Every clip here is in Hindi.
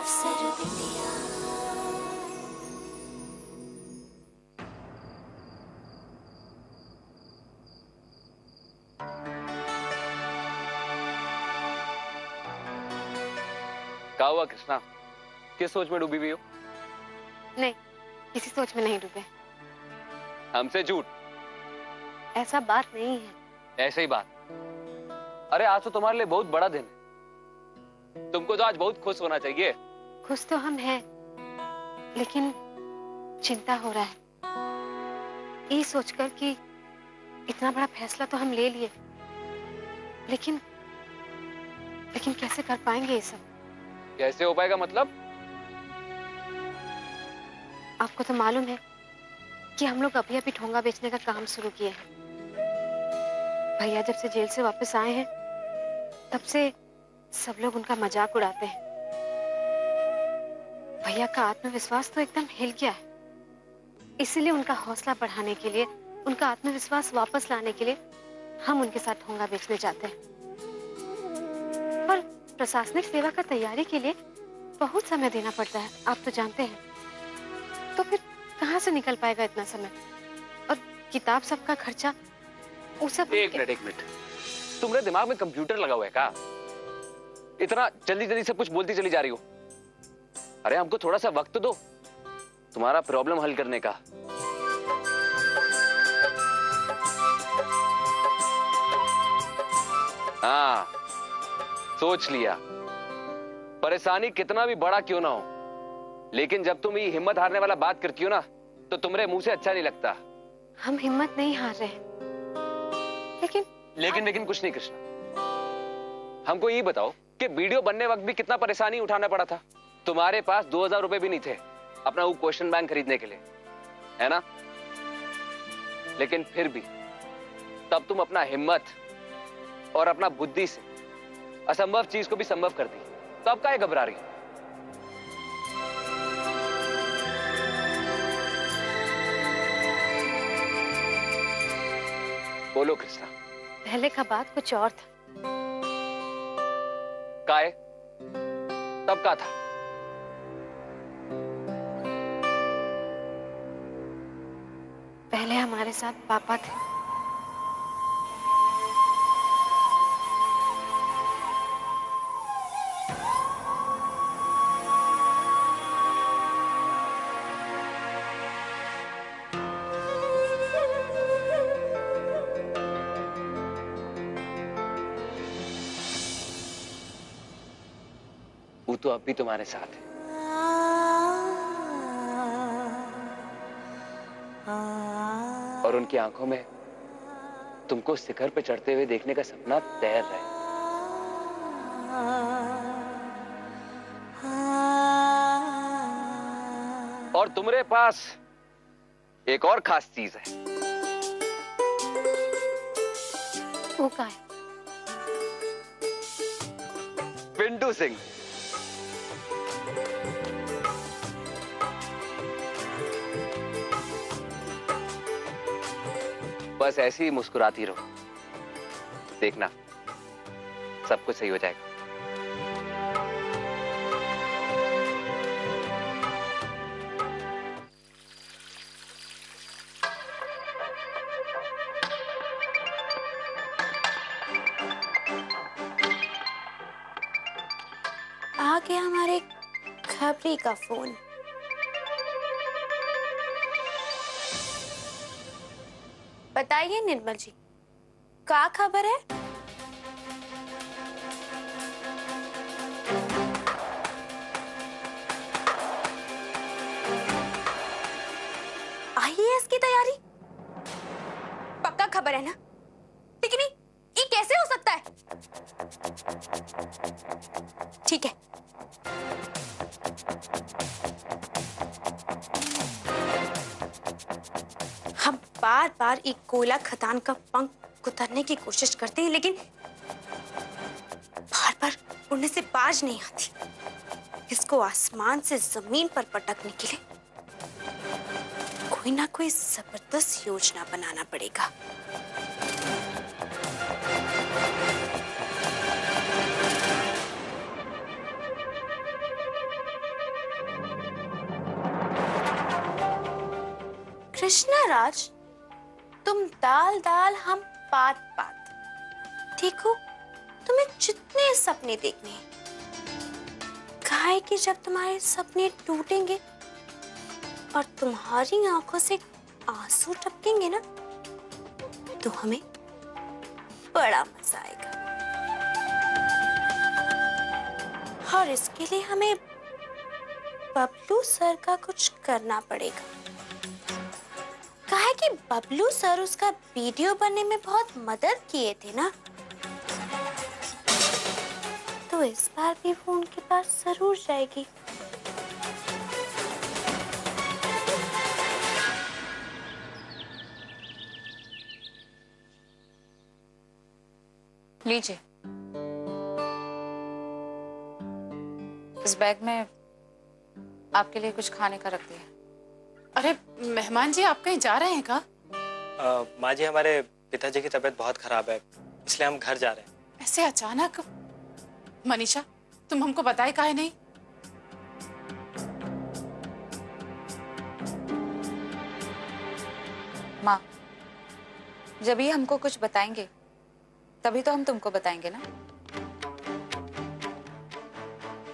क्या हुआ कृष्णा, किस सोच में डूबी हुई हो? नहीं, किसी सोच में नहीं डूबे। हमसे झूठ? ऐसा बात नहीं है। ऐसे ही बात। अरे आज तो तुम्हारे लिए बहुत बड़ा दिन है, तुमको तो आज बहुत खुश होना चाहिए। खुश तो हम हैं, लेकिन चिंता हो रहा है ये सोचकर कि इतना बड़ा फैसला तो हम ले लिए, लेकिन कैसे कर पाएंगे ये सब? कैसे हो पाएगा मतलब? आपको तो मालूम है कि हम लोग अभी ठोंगा बेचने का काम शुरू किए हैं। भैया जब से जेल से वापस आए हैं तब से सब लोग उनका मजाक उड़ाते हैं। भैया का आत्मविश्वास तो एकदम हिल गया है। इसीलिए उनका हौसला बढ़ाने के लिए, उनका आत्मविश्वास वापस लाने के लिए हम उनके साथ ठोंगा बेचने जाते हैं। पर प्रशासनिक सेवा का तैयारी के लिए बहुत समय देना पड़ता है, आप तो जानते हैं। तो फिर कहाँ से निकल पाएगा इतना समय? और किताब सबका खर्चा, वो सब। एक मिनट, तुम्हारे दिमाग में कंप्यूटर लगा हुआ है क्या? इतना जल्दी जल्दी सब कुछ बोलती चली जा रही हो। अरे हमको थोड़ा सा वक्त दो तुम्हारा प्रॉब्लम हल करने का। हाँ, सोच लिया। परेशानी कितना भी बड़ा क्यों ना हो, लेकिन जब तुम ये हिम्मत हारने वाला बात करती हो ना, तो तुम्हारे मुंह से अच्छा नहीं लगता। हम हिम्मत नहीं हार रहे, लेकिन कुछ नहीं कृष्णा। हमको ये बताओ कि वीडियो बनने वक्त भी कितना परेशानी उठाना पड़ा था। तुम्हारे पास 2000 रुपए भी नहीं थे अपना वो क्वेश्चन बैंक खरीदने के लिए, है ना? लेकिन फिर भी तब तुम अपना हिम्मत और अपना बुद्धि से असंभव चीज को भी संभव कर दी। तब काहे घबरा रही? बोलो कृष्णा। पहले का बात कुछ और था। काहे? तब का था? पहले हमारे साथ पापा थे। वो तो अब भी तुम्हारे साथ है। और उनकी आंखों में तुमको शिखर पे चढ़ते हुए देखने का सपना तैर रहा है। और तुम्हारे पास एक और खास चीज है। वो क्या है? पिंटू सिंह। बस ऐसे ही मुस्कुराती रहो, देखना सब कुछ सही हो जाएगा। आ गया हमारे खबरी का फोन। बताइए निर्मल जी, क्या खबर है? आईएएस की तैयारी? पक्का खबर है ना? लेकिन ये कैसे हो सकता है? ठीक है, हम बार बार एक कोयला खदान का पंख कुतरने की कोशिश करते हैं, लेकिन बार बार उड़ने से बाज नहीं आती। इसको आसमान से जमीन पर पटकने के लिए कोई ना कोई जबरदस्त योजना बनाना पड़ेगा। कृष्णा राज, तुम दाल दाल हम पात पात। देखो, तुम्हें जितने सपने देखने हैं, कहा है कि जब तुम्हारे सपने टूटेंगे और तुम्हारी आंखों से आंसू टपकेंगे ना, तो हमें बड़ा मजा आएगा। और इसके लिए हमें बबलू सर का कुछ करना पड़ेगा। कहा है कि बबलू सर उसका वीडियो बनने में बहुत मदद किए थे ना, तो इस बार भी वो उनके पास जरूर जाएगी। लीजिए, इस बैग में आपके लिए कुछ खाने का रख दिया। अरे मेहमान जी, आप कहीं जा रहे हैं का? माँ जी, हमारे पिताजी की तबीयत बहुत खराब है, इसलिए हम घर जा रहे हैं। ऐसे अचानक? मनीषा, तुम हमको बताए काहे नहीं? माँ, जब ये हमको कुछ बताएंगे तभी तो हम तुमको बताएंगे ना।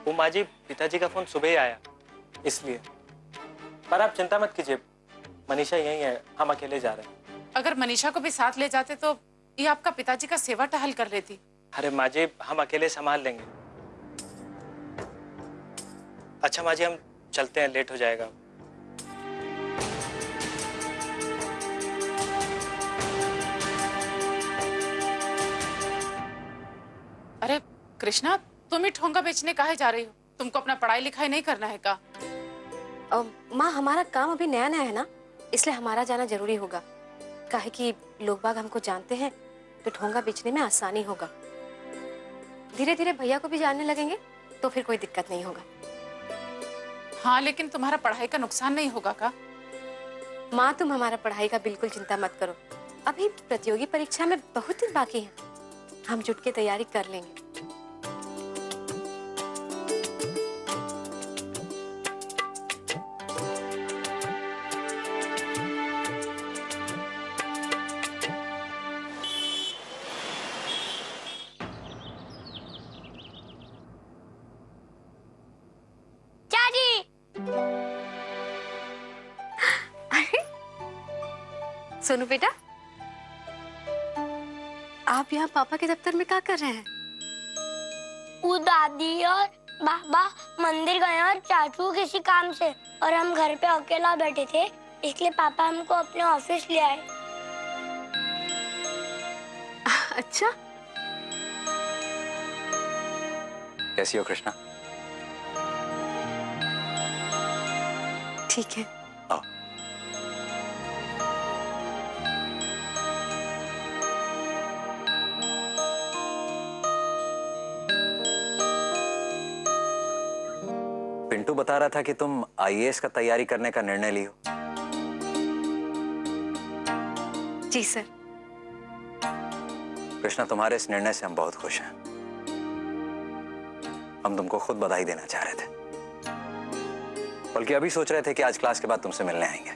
वो माँ जी, पिताजी का फोन सुबह ही आया, इसलिए। पर आप चिंता मत कीजिए, मनीषा यही है, हम अकेले जा रहे हैं। अगर मनीषा को भी साथ ले जाते तो ये आपका पिताजी का सेवा टहल कर लेती। अरे माँ जी, हम अकेले संभाल लेंगे। अच्छा माँ जी, हम चलते हैं, लेट हो जाएगा। अरे कृष्णा, तुम ही ठोंगा बेचने काहे जा रही हो? तुमको अपना पढ़ाई लिखाई नहीं करना है का? माँ, हमारा काम अभी नया नया है ना, इसलिए हमारा जाना जरूरी होगा। काहे कि लोग बाग हमको जानते हैं तो ठोंगा बेचने में आसानी होगा। धीरे धीरे भैया को भी जानने लगेंगे तो फिर कोई दिक्कत नहीं होगा। हाँ, लेकिन तुम्हारा पढ़ाई का नुकसान नहीं होगा का? माँ, तुम हमारा पढ़ाई का बिल्कुल चिंता मत करो। अभी प्रतियोगी परीक्षा में बहुत दिन बाकी है, हम जुट के तैयारी कर लेंगे। सोनू बेटा, आप यहाँ पापा के दफ्तर में क्या कर रहे हैं? वो दादी और बाबा मंदिर गए और चाचू किसी काम से, और हम घर पे अकेला बैठे थे, इसलिए पापा हमको अपने ऑफिस ले आए। अच्छा, कैसी हो कृष्णा? ठीक है। आओ। पिंटू बता रहा था कि तुम आईएएस का तैयारी करने का निर्णय लियो। जी सर। कृष्णा, तुम्हारे इस निर्णय से हम बहुत खुश हैं। हम तुमको खुद बधाई देना चाह रहे थे, बल्कि अभी सोच रहे थे कि आज क्लास के बाद तुमसे मिलने आएंगे।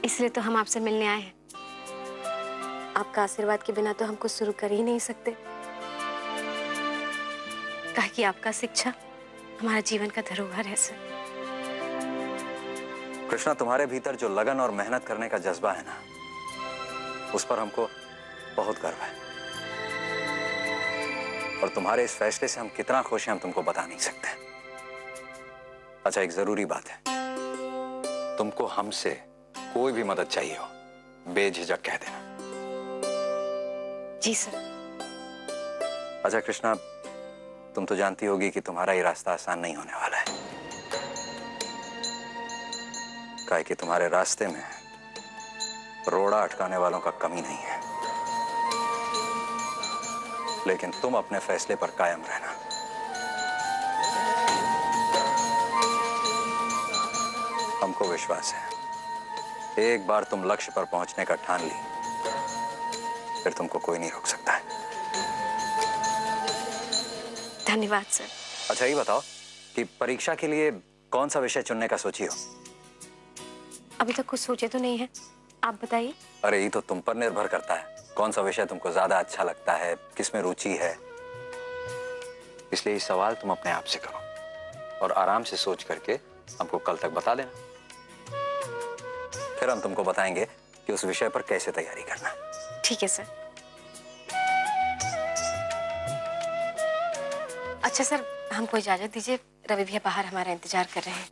इसलिए तो हम आपसे मिलने आए हैं। आपका आशीर्वाद के बिना तो हम कुछ शुरू कर ही नहीं सकते। कहा कि आपका शिक्षा हमारा जीवन का धरोहर है सर। कृष्णा, तुम्हारे भीतर जो लगन और मेहनत करने का जज्बा है ना, उस पर हमको बहुत गर्व है। और तुम्हारे इस फैसले से हम कितना खुश हैं हम तुमको बता नहीं सकते। अच्छा, एक जरूरी बात है, तुमको हमसे कोई भी मदद चाहिए हो, बेझिझक कह देना। जी सर। अच्छा कृष्णा, तुम तो जानती होगी कि तुम्हारा ये रास्ता आसान नहीं होने वाला है। काहे कि तुम्हारे रास्ते में रोड़ा अटकाने वालों का कमी नहीं है, लेकिन तुम अपने फैसले पर कायम रहना। हमको विश्वास है, एक बार तुम लक्ष्य पर पहुंचने का ठान ली, फिर तुमको कोई नहीं रोक सकता है। धन्यवाद सर। अच्छा, ये बताओ कि परीक्षा के लिए कौन सा विषय चुनने का सोची हो? अभी तक कुछ सोचे तो नहीं है, आप बताइए। अरे ये तो तुम पर निर्भर करता है, कौन सा विषय तुमको ज्यादा अच्छा लगता है, किसमें रुचि है। इसलिए ये सवाल तुम अपने आप से करो और आराम से सोच करके हमको कल तक बता देना। फिर हम तुमको बताएंगे कि उस विषय पर कैसे तैयारी करना है। ठीक है सर। अच्छा सर, हमको इजाजत दीजिए, रवि भैया बाहर हमारा इंतजार कर रहे हैं।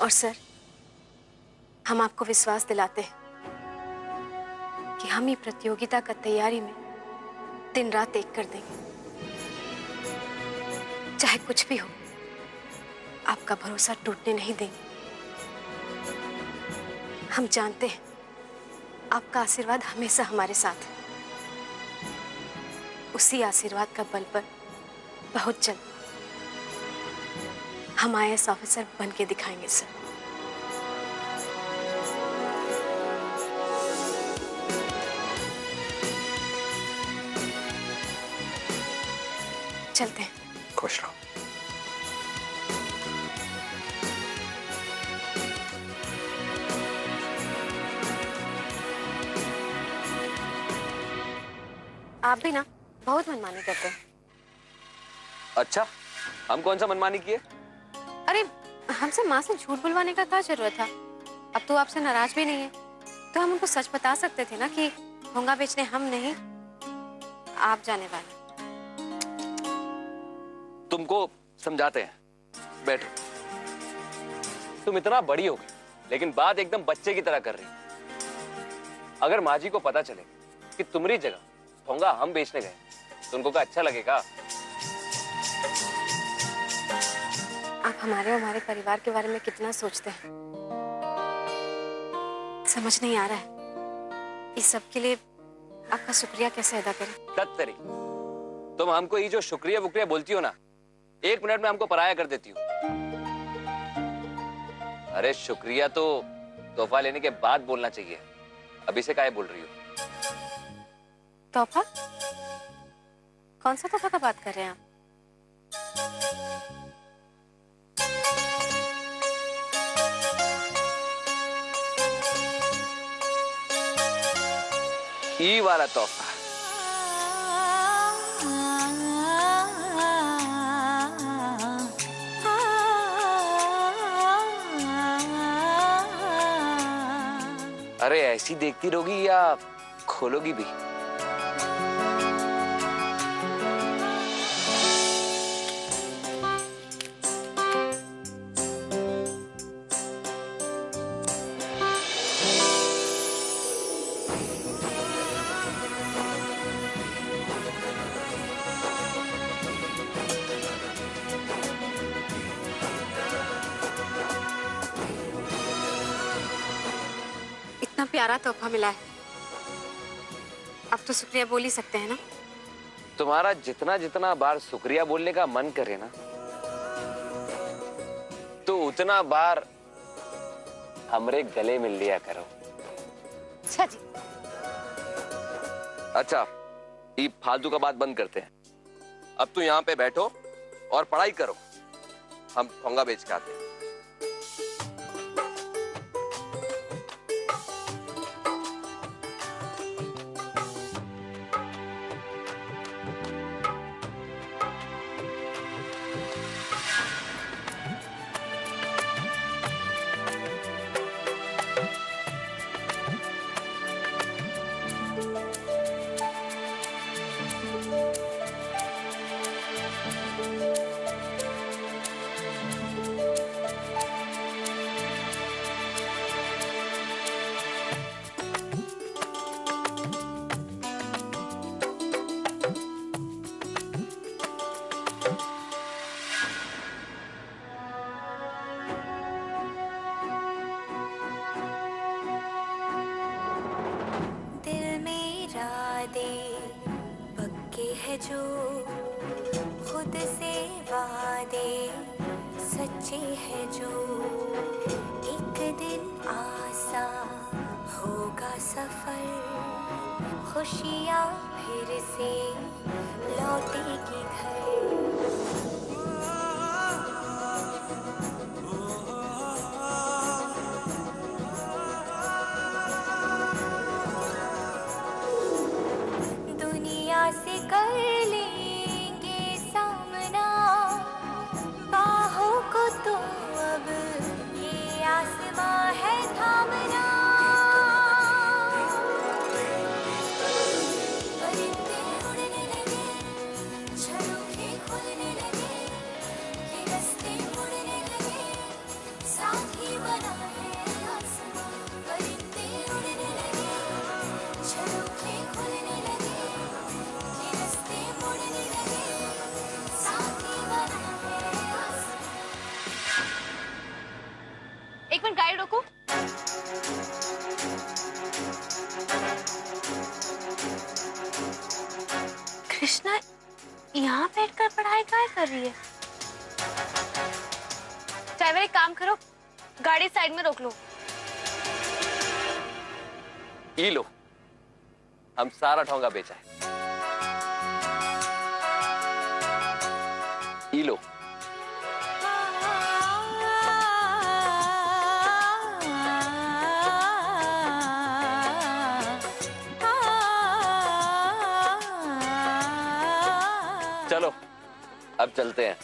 और सर, हम आपको विश्वास दिलाते हैं कि हम ही प्रतियोगिता का तैयारी में दिन रात एक कर देंगे। चाहे कुछ भी हो, आपका भरोसा टूटने नहीं देंगे। हम जानते हैं आपका आशीर्वाद हमेशा हमारे साथ है। उसी आशीर्वाद का बल पर बहुत जल्द हम IAS ऑफिसर बन के दिखाएंगे सर। चलते हैं। खुश रहो। आप भी ना बहुत मनमानी करते हैं। अच्छा, हम कौन सा मनमानी किए? अरे हमसे माँ से झूठ बुलवाने का क्या जरूरत था? अब तो आपसे नाराज भी नहीं है, तो हम उनको सच बता सकते थे ना कि होंगा बेचने हम नहीं, आप जाने वाले। तुमको समझाते हैं, बैठो। तुम इतना बड़ी हो गई, लेकिन बात एकदम बच्चे की तरह कर रही। अगर माँ जी को पता चले कि तुम्हारी जगह होंगा हम बेचने गए, तो उनको क्या अच्छा लगेगा? आप हमारे और हमारे परिवार के बारे में कितना सोचते हैं, समझ नहीं आ रहा है। इस सब के लिए आपका शुक्रिया कैसे अदा करें? तत्तरी, तुम हमको ये जो शुक्रिया वुक्रिया बोलती हो ना, 1 मिनट में हमको पराया कर देती हो। अरे शुक्रिया तो तोहफा लेने के बाद बोलना चाहिए, अभी से काहे बोल रही हो? तोहफा? कौन सा तोहफा का बात कर रहे हैं आप? ई वाला तोहफा। अरे ऐसी देखती रहोगी या खोलोगी भी? इतना प्यारा तोहफा मिला है, अब तो शुक्रिया बोल ही सकते हैं ना? तुम्हारा जितना जितना बार शुक्रिया बोलने का मन करे ना, तो उतना बार हमरे गले मिल लिया करो। अच्छा जी। अच्छा, ये फालतू का बात बंद करते हैं। अब तू यहाँ पे बैठो और पढ़ाई करो, हम ठोंगा बेच के आते हैं। जो खुद से वादे सच्चे है जो, एक दिन आसा होगा सफर खुशियाँ फिर से लौटेगी घर। दुनिया से कर लेंगे सामना, बाहों को तो अब ये आसमां है थामना। परिंदे उड़ने लगे, झरोखे खुलने लगे, ये रास्ते मुड़ने लगे, साथ ही बना है आसमां। परिंदे उड़ने लगे, झरोखे खुलने लगे, ये रास्ते मुड़ने लगे, साथ ही बना है आसमां। एक मिनट, गाड़ी रोको। कृष्णा यहाँ बैठकर पढ़ाई क्या कर रही है? ड्राइवर एक काम करो, गाड़ी साइड में रोक लो। ई लो, हम सारा ठोंगा बेचा है। ई लो। चलो अब चलते हैं।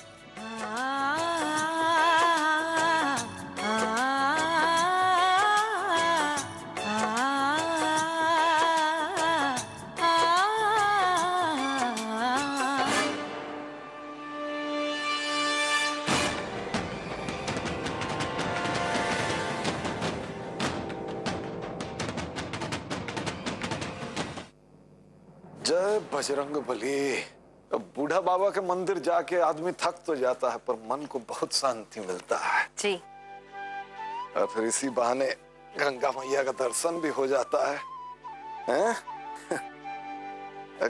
जय बजरंग बली। अब बूढ़ा बाबा के मंदिर जाके आदमी थक तो जाता है पर मन को बहुत शांति मिलता है जी। और फिर इसी बहाने गंगा मैया का दर्शन भी हो जाता है, हैं?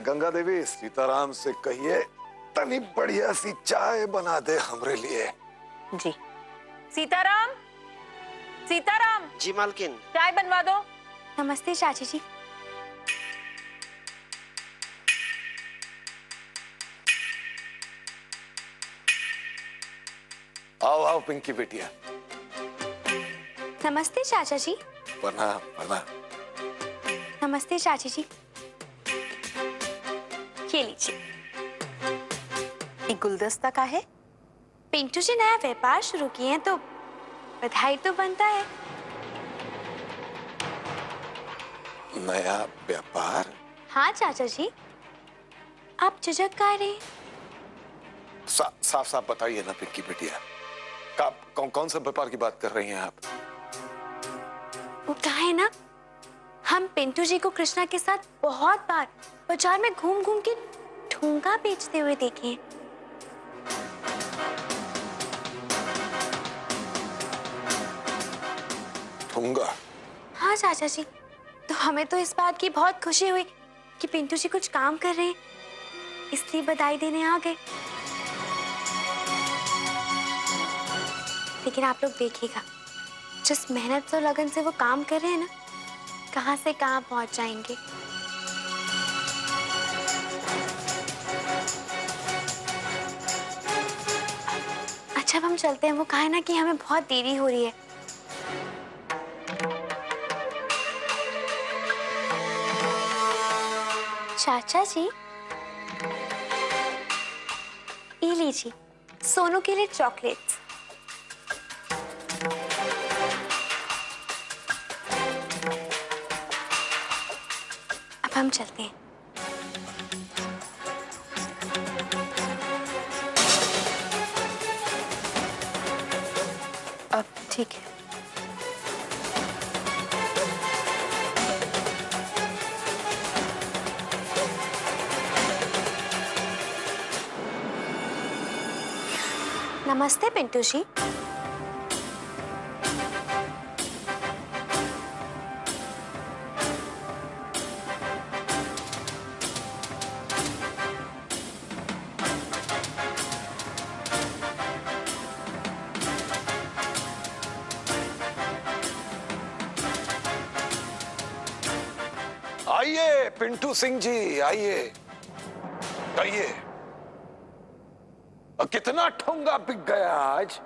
गंगा देवी सीताराम से कहिए तनी बढ़िया सी चाय बना दे हमरे लिए। जी। सीताराम, सीताराम। जी मालकिन। चाय बनवा दो। नमस्ते चाची जी। आओ आओ पिंकी बेटिया। नमस्ते चाचा जी। प्रणाम प्रणाम। नमस्ते चाची जी। ये लीजिए। एक गुलदस्ता का है। पिंटू जी नया व्यापार शुरू किए हैं तो बधाई तो बनता है। नया व्यापार? हाँ चाचा जी, आप झिझक का रहे? साफ साफ बताइए ना पिंकी बेटिया, कौन सा व्यापार की बात कर रही हैं आप? वो क्या है ना, हम पिंटू जी को कृष्णा के साथ बहुत बार बाजार में घूम घूम के ठूंगा बेचते हुए देखे हैं। ठूंगा? हाँ चाचा जी, तो हमें तो इस बात की बहुत खुशी हुई कि पिंटू जी कुछ काम कर रहे हैं, इसलिए बधाई देने आ गए। लेकिन आप लोग देखिएगा, जिस मेहनत और लगन से वो काम कर रहे हैं ना, कहां से कहां पहुंच जाएंगे। अच्छा अब हम चलते हैं, वो कहा है ना कि हमें बहुत देरी हो रही है। चाचा जी ये लीजिए, सोनू के लिए चॉकलेट्स। अब हम चलते हैं। अब ठीक है। नमस्ते पिंटू जी। आइए पिंटू सिंह जी, आइए, कहिए कितना ठोंगा बिक गया आज?